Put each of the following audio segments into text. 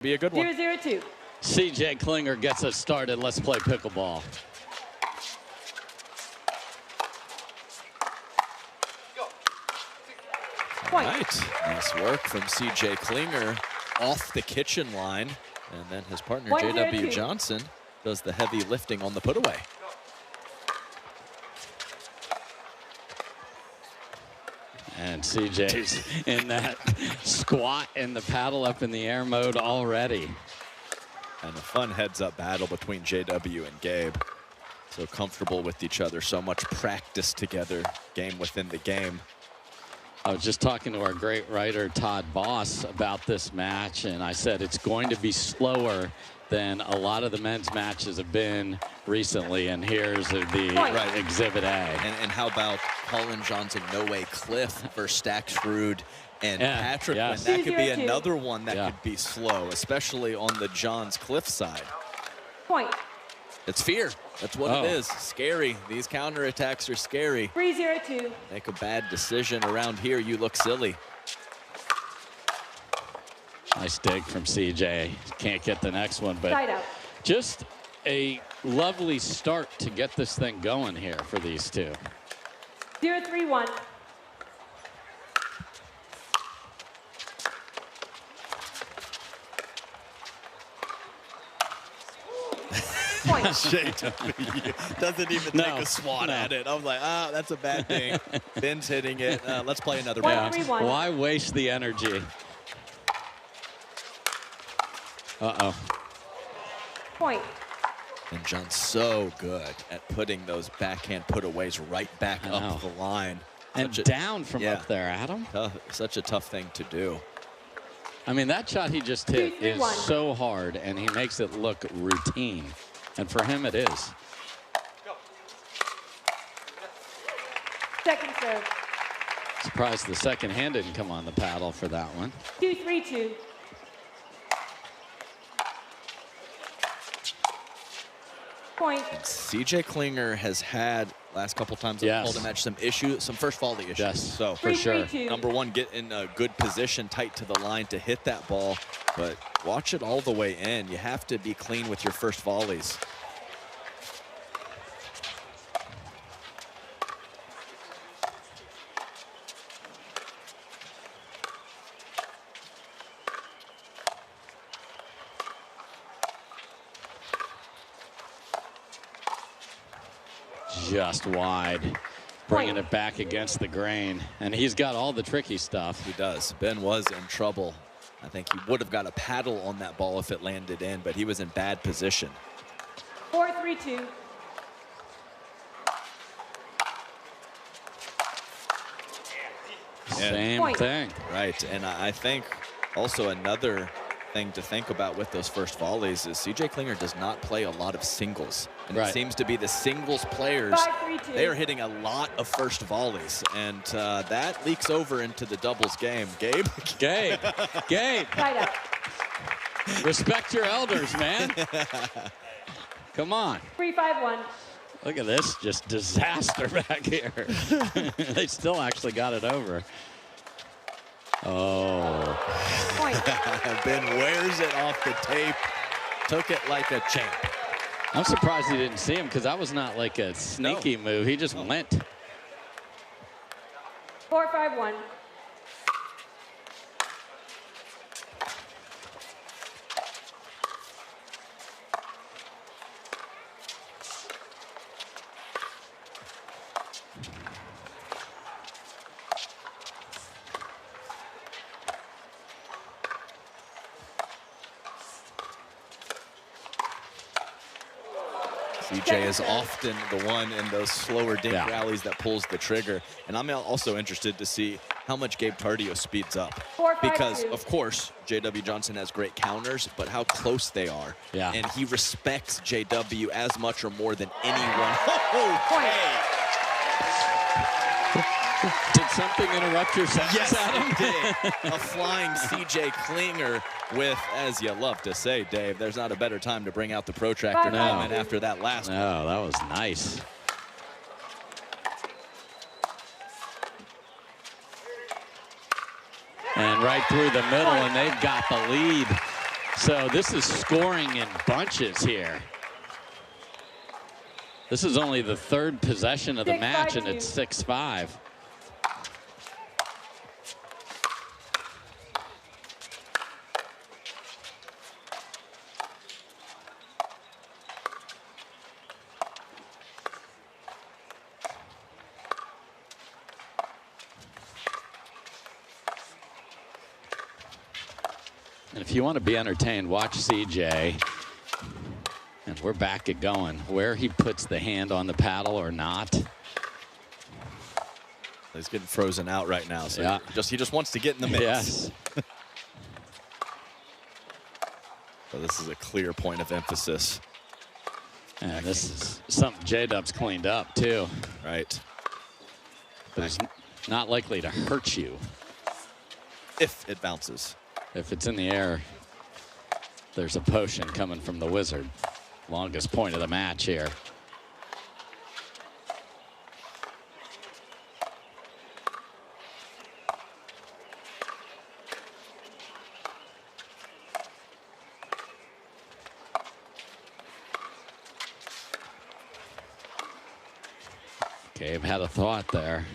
Be a good one. 0-0-2. CJ Klinger gets us started. Let's play pickleball. All right, nice work from CJ Klinger off the kitchen line. And then his partner, JW.Johnson, does the heavy lifting on the put away. And CJ's in that squat and the paddle up in the air mode already. And a fun heads-up battle between JW and Gabe. So comfortable with each other, so much practice together, game within the game. I was just talking to our great writer, Todd Boss, about this match, and I said it's going to be slower than a lot of the men's matches have been recently, and here's the Exhibit A. And how about Colin Johnson, No Way Cliff versus Stacksrud and Patrick? Yes. That could be another one that could be slow, especially on the Johns Cliff side. Point. It's fear. That's what it is. Scary. These counterattacks are scary. 3-0-2. Make a bad decision around here, you look silly. Nice dig from CJ. Can't get the next one, but just a lovely start to get this thing going here for these two. 0-3-1. JW doesn't even take a swat at it. I was like, that's a bad thing. Ben's hitting it. Let's play another round. Why waste the energy? Uh-oh. Point. And John's so good at putting those backhand putaways right back up the line. And down from up there, Adam. Such a tough thing to do. I mean, that shot he just hit is so hard, and he makes it look routine. And for him, it is. Second serve. Surprised the second hand didn't come on the paddle for that one. 2-3-2. Point. CJ Klinger has had, last couple times I've called the match, some issues, some first volley issues. Yes, so for sure. Number one, get in a good position, tight to the line to hit that ball, but watch it all the way in. You have to be clean with your first volleys. Just wide, bringing it back against the grain. And he's got all the tricky stuff. He does. Ben was in trouble. I think he would have got a paddle on that ball if it landed in, but he was in bad position. 4-3-2. Same thing. Right, and I think also another thing to think about with those first volleys is CJ Klinger does not play a lot of singles. And it seems to be the singles players, they are hitting a lot of first volleys. And that leaks over into the doubles game. Gabe? Gabe. Respect your elders, man. Come on. 3-5-1. Look at this, just disaster back here. They still actually got it over. Oh. Ben wears it off the tape. Took it like a champ. I'm surprised he didn't see him, because that was not like a sneaky move. He just went. 4-5-1. CJ is often the one in those slower dink rallies that pulls the trigger. And I'm also interested to see how much Gabe Tardio speeds up. Because, of course, JW.Johnson has great counters, but how close they are. And he respects JW as much or more than anyone. Did something interrupt your sentence, Adam? It did. A flying CJ Klinger with, as you love to say, Dave, there's not a better time to bring out the protractor comment after that last one. No, that was nice. And right through the middle, and they've got the lead. So this is scoring in bunches here. This is only the third possession of the match, and it's 6-5. And if you want to be entertained, watch CJ. And we're back at going. Where he puts the hand on the paddle or not. He's getting frozen out right now. So yeah. he just wants to get in the mix. Yes. So this is a clear point of emphasis. And this is something J-Dub's cleaned up too. Right. But it's not likely to hurt you. If it bounces. If it's in the air, there's a potion coming from the Wizard. Longest point of the match here. Gabe had a thought there.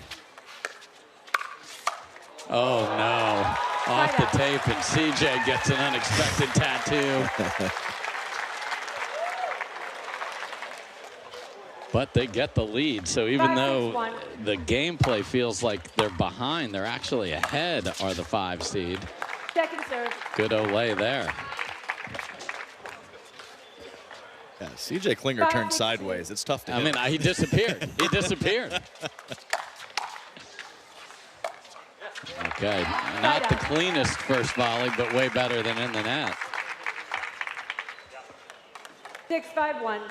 Oh no. Off the tape, and CJ gets an unexpected tattoo. But they get the lead, so even though the gameplay feels like they're behind, they're actually ahead, are the 5 seed. Second serve. Good Olay there. Yeah, CJ Klinger turned sideways. It's tough to hit. I mean, he disappeared. He disappeared. Okay, not the cleanest first volley, but way better than in the net. 6-5-1.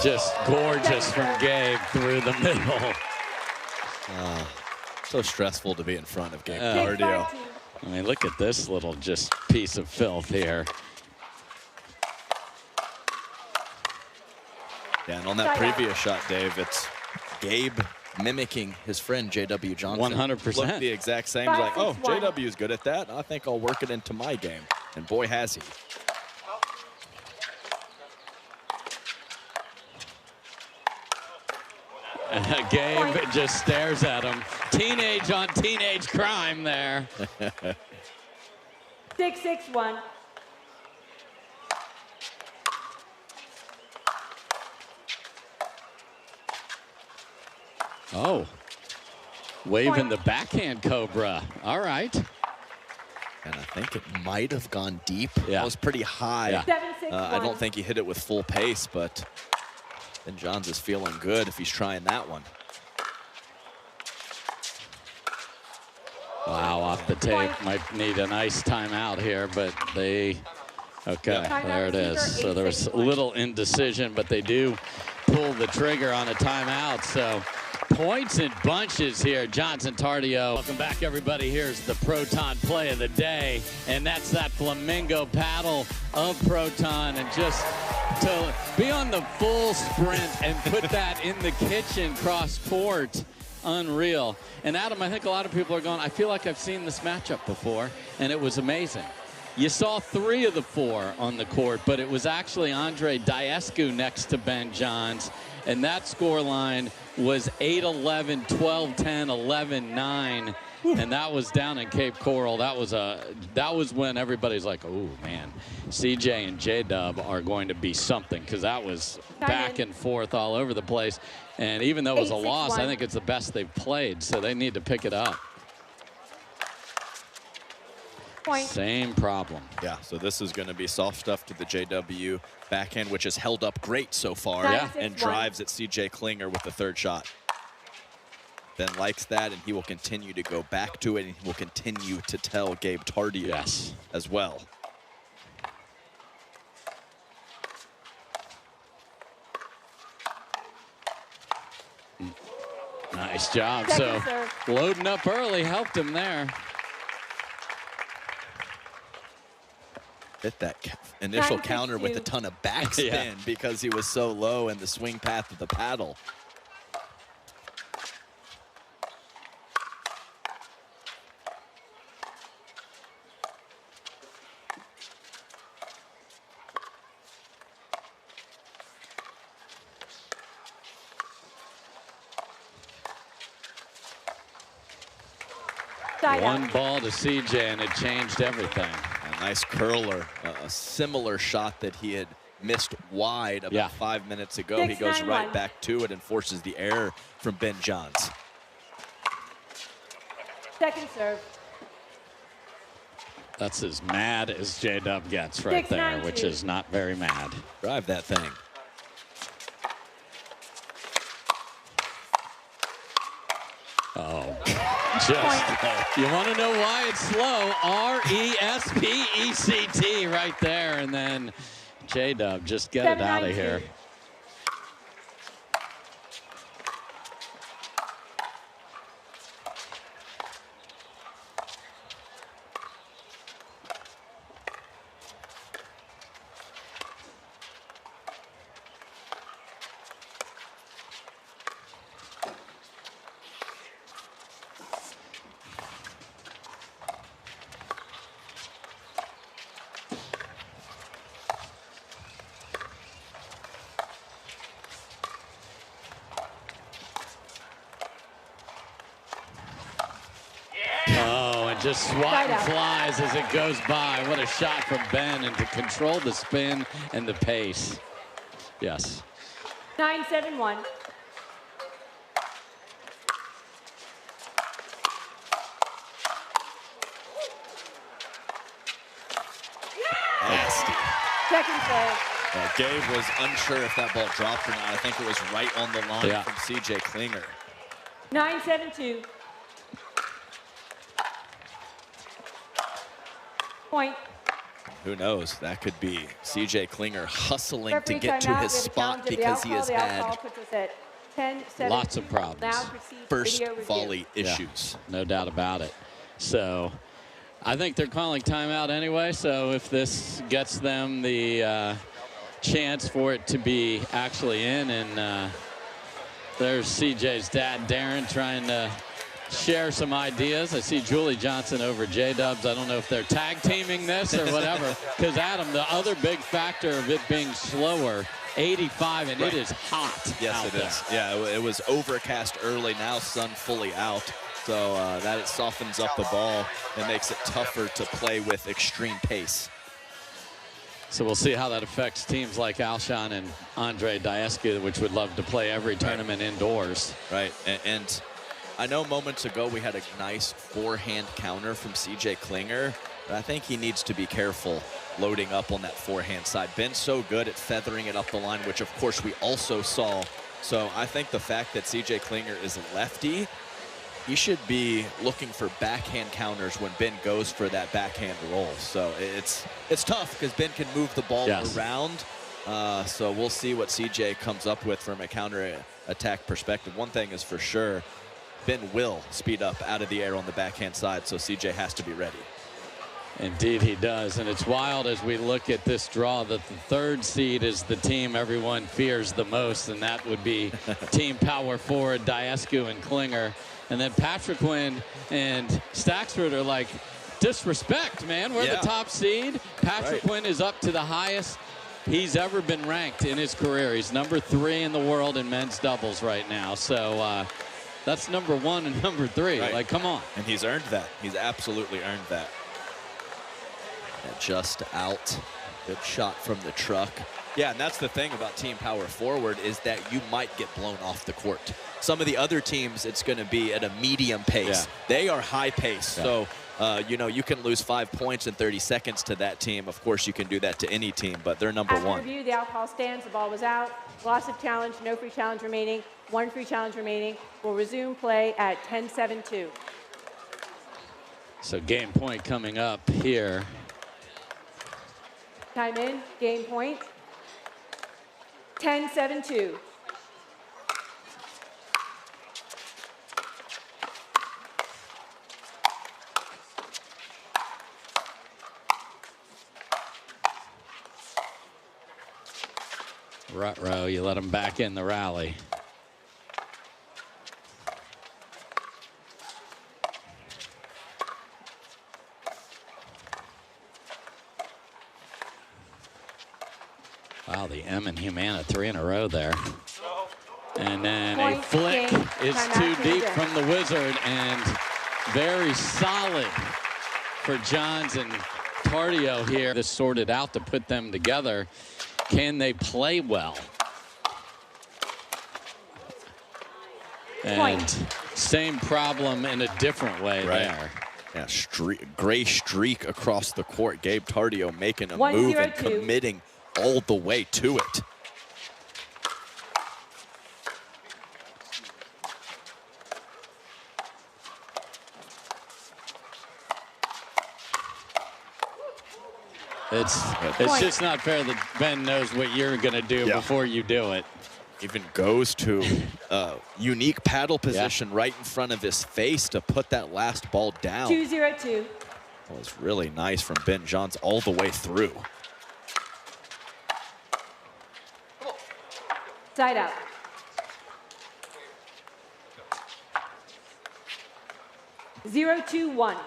Just gorgeous from Gabe through the middle. So stressful to be in front of Gabe Tardio. I mean, look at this little just piece of filth here. Yeah, and on that previous shot, Dave, it's Gabe mimicking his friend JW.Johnson. 100%. Looked the exact same. He's like, oh, JW is good at that. I think I'll work it into my game. And boy, has he. Gabe just stares at him. Teenage on teenage crime there. 6-6-1. Oh, waving the backhand cobra. All right. And I think it might have gone deep. Yeah. It was pretty high. Yeah. 7-6-1. I don't think he hit it with full pace, but then Johns is feeling good if he's trying that one. Wow, off the tape. Might need a nice timeout here, but they, okay, there it is. So there was a little indecision, but they do pull the trigger on a timeout. So points in bunches here, Johnson Tardio. Welcome back, everybody. Here's the Proton play of the day, and that's that flamingo paddle of Proton. And just to be on the full sprint and put that in the kitchen cross court, unreal. And Adam, I think a lot of people are going, I feel like I've seen this matchup before, and it was amazing. You saw 3 of the 4 on the court, but it was actually Andre Diescu next to Ben Johns, and that score line was 8-11, 12-10, 11-9, and that was down in Cape Coral. That was when everybody's like, oh man, CJ and J-Dub are going to be something, because that was back and forth all over the place. And even though it was a loss, I think it's the best they've played, so they need to pick it up. Point. Same problem. Yeah, so this is going to be soft stuff to the JW backhand, which has held up great so far. Yeah. And drives at CJ Klinger with the 3rd shot. Ben likes that, and he will continue to go back to it, and he will continue to tell Gabe Tardio as well. Nice job. Second So serve. loading up early helped him there. Hit that initial 9-6-2. counter with a ton of backspin because he was so low in the swing path of the paddle. One ball to CJ, and it changed everything. A nice curler, a similar shot that he had missed wide about 5 minutes ago. He goes right back to it and forces the error from Ben Johns. Second serve. That's as mad as J-Dub gets right there, which is not very mad. Drive that thing. Oh, just, you want to know why it's slow? R-E-S-P-E-C-T right there. And then J-Dub, just get it out of here. Just swatting flies as it goes by. What a shot from Ben, and to control the spin and the pace. Yes. 9-7-1. Nasty. Second serve. Gabe was unsure if that ball dropped or not. I think it was right on the line from CJ Klinger. 9-7-2. Point. Who knows? That could be CJ Klinger hustling to get to his spot because he has had lots of problems. First volley issues. No doubt about it. So I think they're calling timeout anyway. So if this gets them the chance for it to be actually in, and there's CJ's dad, Darren, trying to share some ideas. I see Julie Johnson over J-Dubs. I don't know if they're tag teaming this or whatever, because Adam, the other big factor of it being slower, 85, and it is hot. Yes, it is. Yeah, it was overcast early. Now sun fully out, so that it softens up the ball and makes it tougher to play with extreme pace. So we'll see how that affects teams like Alshon and Andre Daescu, which would love to play every tournament indoors. Right, and I know moments ago we had a nice forehand counter from CJ Klinger, but I think he needs to be careful loading up on that forehand side. Ben's so good at feathering it up the line, which of course we also saw. So I think the fact that CJ Klinger is lefty, he should be looking for backhand counters when Ben goes for that backhand roll. So it's tough because Ben can move the ball around. So we'll see what CJ comes up with from a counter attack perspective. One thing is for sure, Ben will speed up out of the air on the backhand side, so CJ has to be ready. Indeed he does, and it's wild as we look at this draw that the third seed is the team everyone fears the most, and that would be team power forward Daescu and Klinger. And then Patrick Quinn and Staxford are like, disrespect, man. We're the top seed. Patrick Quinn is up to the highest he's ever been ranked in his career. He's number 3 in the world in men's doubles right now. So that's number 1 and number 3. Like, come on. And he's earned that. He's absolutely earned that. And just out. Good shot from the truck. Yeah, and that's the thing about team power forward is that you might get blown off the court. Some of the other teams, it's going to be at a medium pace. They are high pace. So, you know, you can lose 5 points in 30 seconds to that team. Of course, you can do that to any team, but they're number 1. After review, the alcohol stands. The ball was out. Loss of challenge, no free challenge remaining. 1 free challenge remaining. We'll resume play at 10-7-2. So game point coming up here. Time in, game point. 10-7-2. Ruh-roh, you let him back in the rally. Wow, the M and Humana 3 in a row there. And then a flick is too deep from the Wizard, and very solid for Johns and Tardio here. This sorted out to put them together. Can they play well? And same problem in a different way there. Yeah, gray streak across the court. Gabe Tardio making a move and committing all the way to it. It's just not fair that Ben knows what you're going to do before you do it. Even goes to a unique paddle position right in front of his face to put that last ball down. 2-0-2. That was really nice from Ben Johns all the way through. Side out. Zero, 2-1.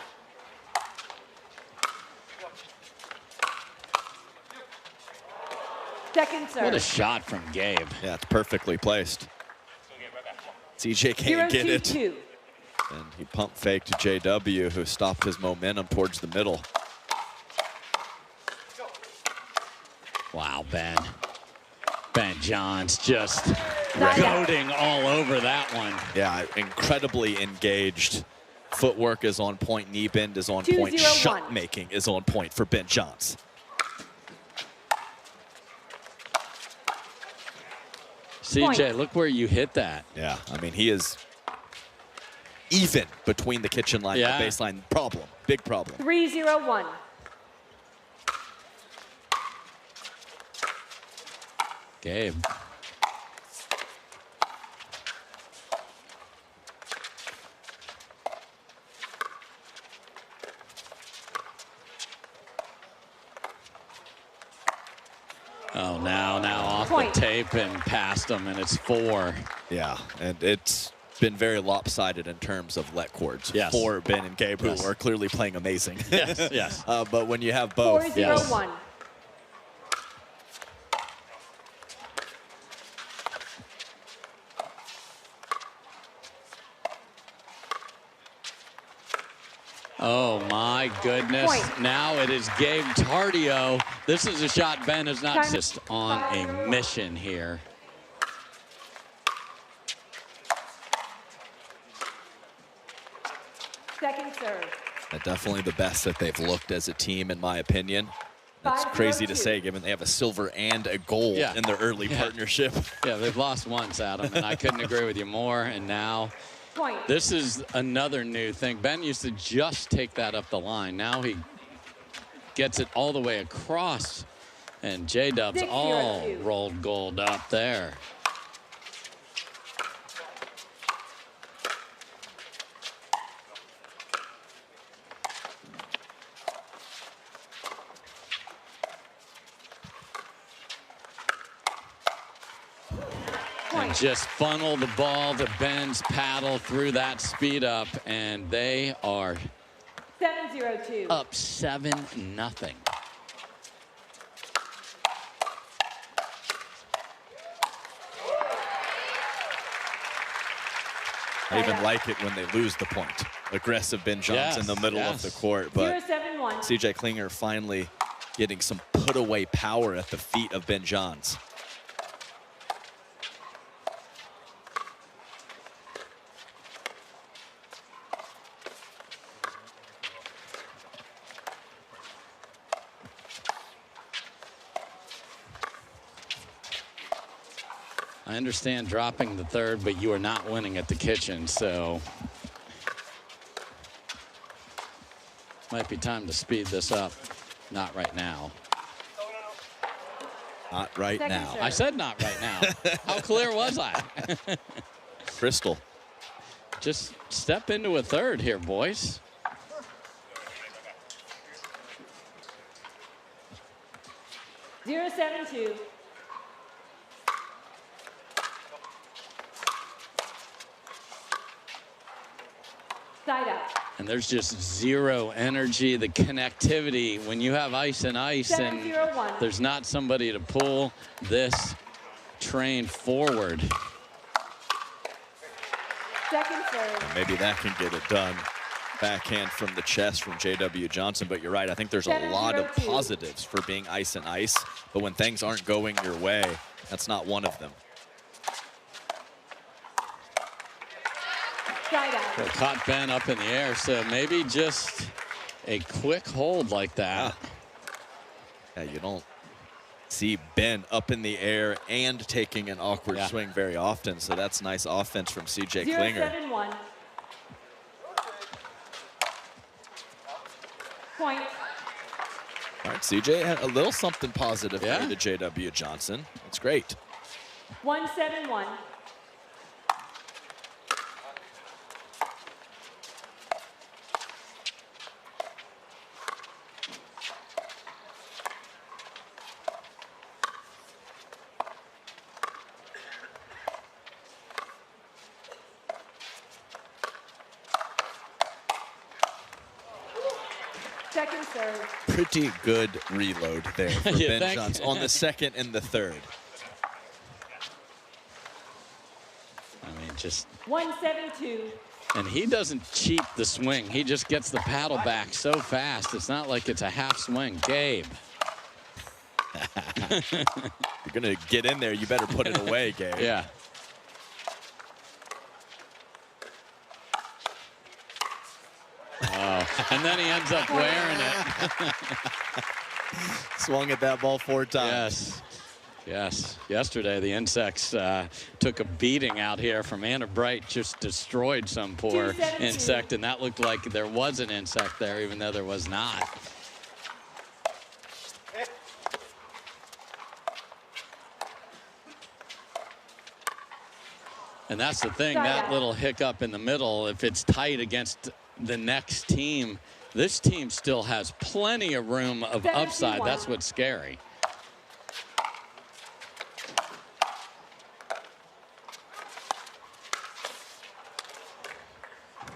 Second serve. What a shot from Gabe. Yeah, it's perfectly placed. CJ can't get it. 2-2. And he pump faked JW, who stopped his momentum towards the middle. Wow, Ben Johns just goading all over that one. Yeah, incredibly engaged. Footwork is on point, knee bend is on point, shot making is on point for Ben Johns. CJ, look where you hit that. Yeah, I mean, he is even between the kitchen line and the baseline. Problem, big problem. 3-0-1. Gabe. Oh, now off the tape and past him, and it's 4. Yeah, and it's been very lopsided in terms of let cords for Ben and Gabe, who are clearly playing amazing. Yes. But when you have both. 4-0-1. Oh, my goodness. Now it is Gabe Tardio. This is a shot Ben is not just on a mission here. Second serve. Definitely the best that they've looked as a team, in my opinion. That's crazy to say, given they have a silver and a gold in their early partnership. Yeah, they've lost once, Adam, and I couldn't agree with you more. And now this is another new thing. Ben used to just take that up the line. Now he gets it all the way across, and J-Dub's all rolled gold up there. And just funnel the ball to Ben's paddle through that speed up, and they are 7-0-2. up 7-0. I even like it when they lose the point. Aggressive Ben Johns in the middle of the court, but 0-7-1. CJ Klinger finally getting some put-away power at the feet of Ben Johns. I understand dropping the third, but you are not winning at the kitchen, so might be time to speed this up. Not right now. Not right now. I said not right now. How clear was I? Crystal. Just step into a third here, boys. Zero, 7-2. Side out. And there's just zero energy, the connectivity. When you have ice and ice and there's not somebody to pull this train forward. Second serve. And maybe that can get it done. Backhand from the chest from JW.Johnson, but you're right. I think there's a lot of positives for being ice and ice, but when things aren't going your way, that's not one of them. Well, caught Ben up in the air, so maybe just a quick hold like that. Yeah, you don't see Ben up in the air and taking an awkward swing very often, so that's nice offense from CJ Klinger. 0-7-1. Point. All right, CJ had a little something positive there to JW.Johnson. That's great. 1-7-1. Second serve. Pretty good reload there for Ben Johnson on the second and the third. I mean, just 1-7-2. And he doesn't cheat the swing. He just gets the paddle back so fast. It's not like it's a half swing. Gabe. You're going to get in there. You better put it away, Gabe. Yeah. And then he ends up wearing it. Swung at that ball 4 times. Yes. Yes. Yesterday, the insects took a beating out here from Anna Bright, just destroyed some poor insect, and that looked like there was an insect there, even though there was not. And that's the thing, that little hiccup in the middle, if it's tight against the next team, this team still has plenty of room of upside. That's what's scary.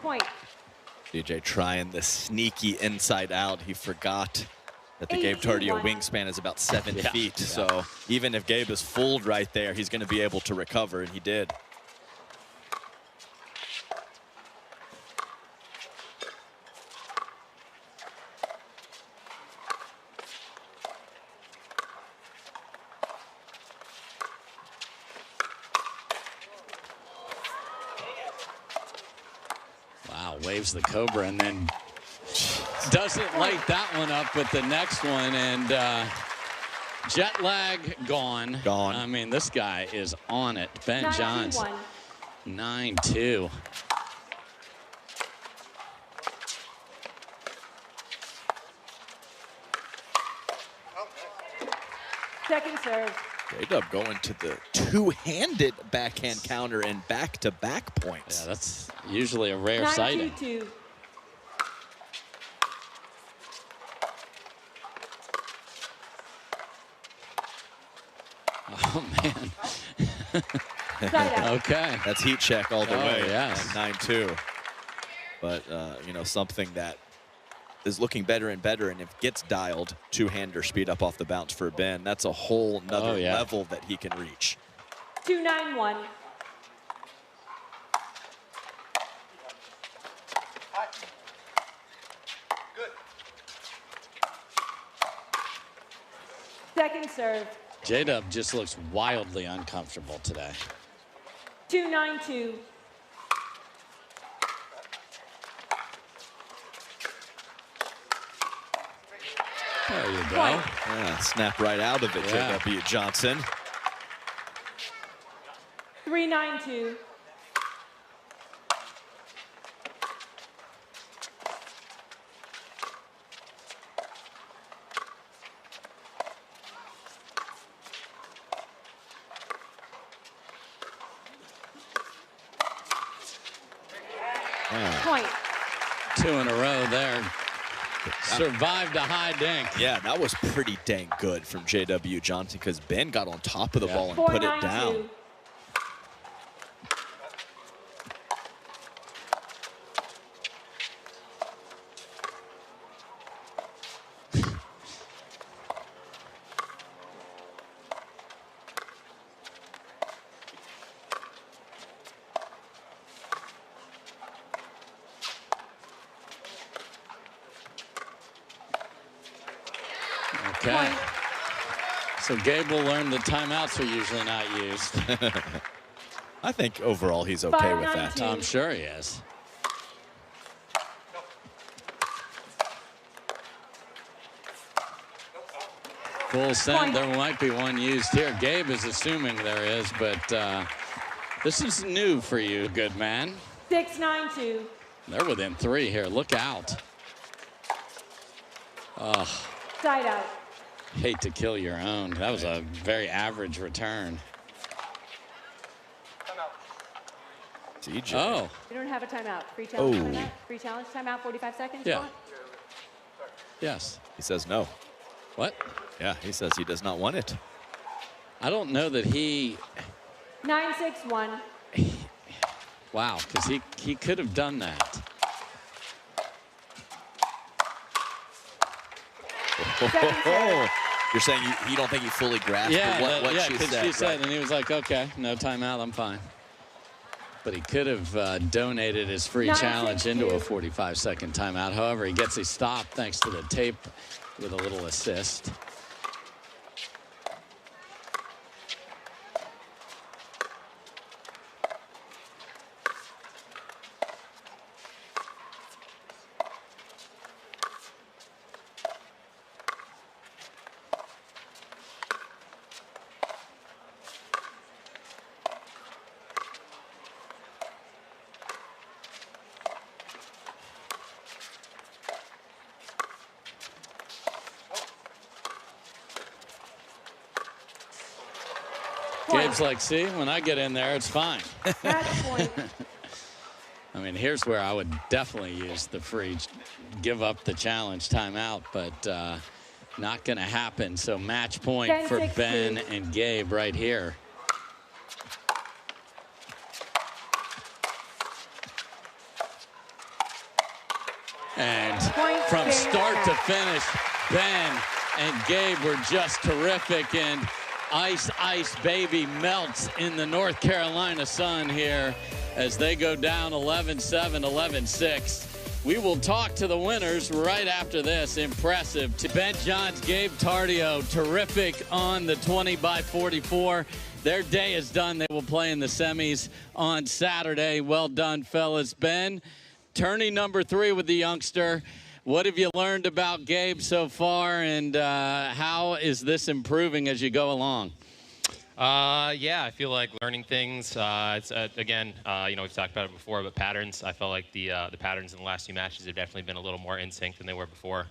Point. DJ trying the sneaky inside out. He forgot that the Gabe Tardio wingspan is about 7 feet. So even if Gabe is fooled right there, he's going to be able to recover, and he did. Waves the Cobra and then doesn't light that one up with the next one, and jet lag gone. I mean, this guy is on it. Ben Johnson, 9-2. Second serve. J-Dub going to the two-handed backhand counter and back-to-back points. Yeah, that's usually a rare sighting. 9-2-2. Oh, man. Okay. That's heat check all the way. Yes. 9-2. But, you know, something that is looking better and better, and if it gets dialed, two-hander speed up off the bounce for Ben. That's a whole nother level that he can reach. 2-9-1. Second serve. J-Dub just looks wildly uncomfortable today. 2-9-2. There you go. Yeah, snap right out of it, JW.Johnson. 3-9-2. Point. 2 in a row there. Survived a high dink. Yeah, that was pretty dang good from JW.Johnson because Ben got on top of the ball and put it down. Okay. So Gabe will learn the timeouts are usually not used. I think overall he's okay with that. I'm sure he is. Full send. There might be one used here. Gabe is assuming there is, but this is new for you, good man. 6-9-2. They're within 3 here. Look out. Oh. Side out. Hate to kill your own. That was a very average return. TJ. Oh. We don't have a timeout. Free challenge timeout. Free challenge timeout. 45 seconds. Yeah. Yes. He says no. What? Yeah, he says he does not want it. I don't know that he. 9-6-1. Wow, because he could have done that. You're saying you don't think he fully grasped what she said? She said, and he was like, okay, no timeout, I'm fine. But he could have donated his free challenge into a 45-second timeout. However, he gets a stop thanks to the tape with a little assist. Gabe's like, see, when I get in there, it's fine. Match point. I mean, here's where I would definitely use the free, give up the challenge timeout, but not going to happen. So match point for Ben and Gabe right here. And from start to finish, Ben and Gabe were just terrific. And Ice, ice, baby melts in the North Carolina sun here as they go down 11-7, 11-6. We will talk to the winners right after this. Impressive. Ben Johns, Gabe Tardio, terrific on the 20x44. Their day is done. They will play in the semis on Saturday. Well done, fellas. Ben, tourney number 3 with the youngster. What have you learned about Gabe so far, and how is this improving as you go along? Yeah, I feel like learning things. It's again, you know, we've talked about it before, but patterns. I felt like the patterns in the last few matches have definitely been a little more in sync than they were before.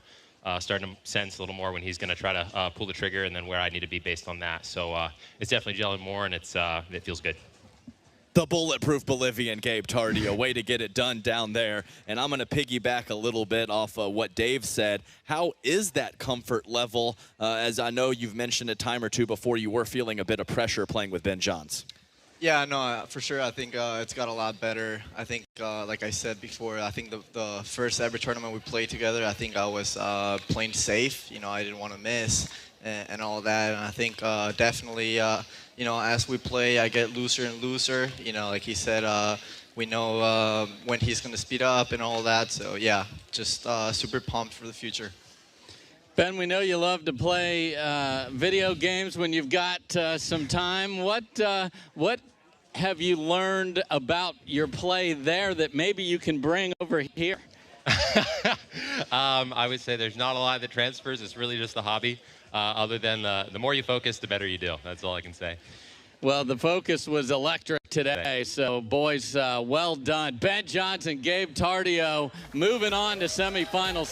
Starting to sense a little more when he's going to try to pull the trigger, and then where I need to be based on that. So it's definitely gelling more, and it feels good. The bulletproof Bolivian Gabe Tardio, way to get it done down there. And I'm going to piggyback a little bit off what Dave said. How is that comfort level? As I know you've mentioned a time or two before, you were feeling a bit of pressure playing with Ben Johns. Yeah, no, for sure. I think it's got a lot better. I think, like I said before, I think the first ever tournament we played together, I think I was playing safe. You know, I didn't want to miss and all that. And I think definitely, you know, as we play, I get looser and looser. You know, like he said, we know when he's going to speed up and all that. So, yeah, just super pumped for the future. Ben, we know you love to play video games when you've got some time. What have you learned about your play there that maybe you can bring over here? I would say there's not a lot that transfers. It's really just a hobby. Other than the more you focus, the better you do. That's all I can say. Well, the focus was electric today. So, boys, well done. Ben Johnson, Gabe Tardio, moving on to semifinal.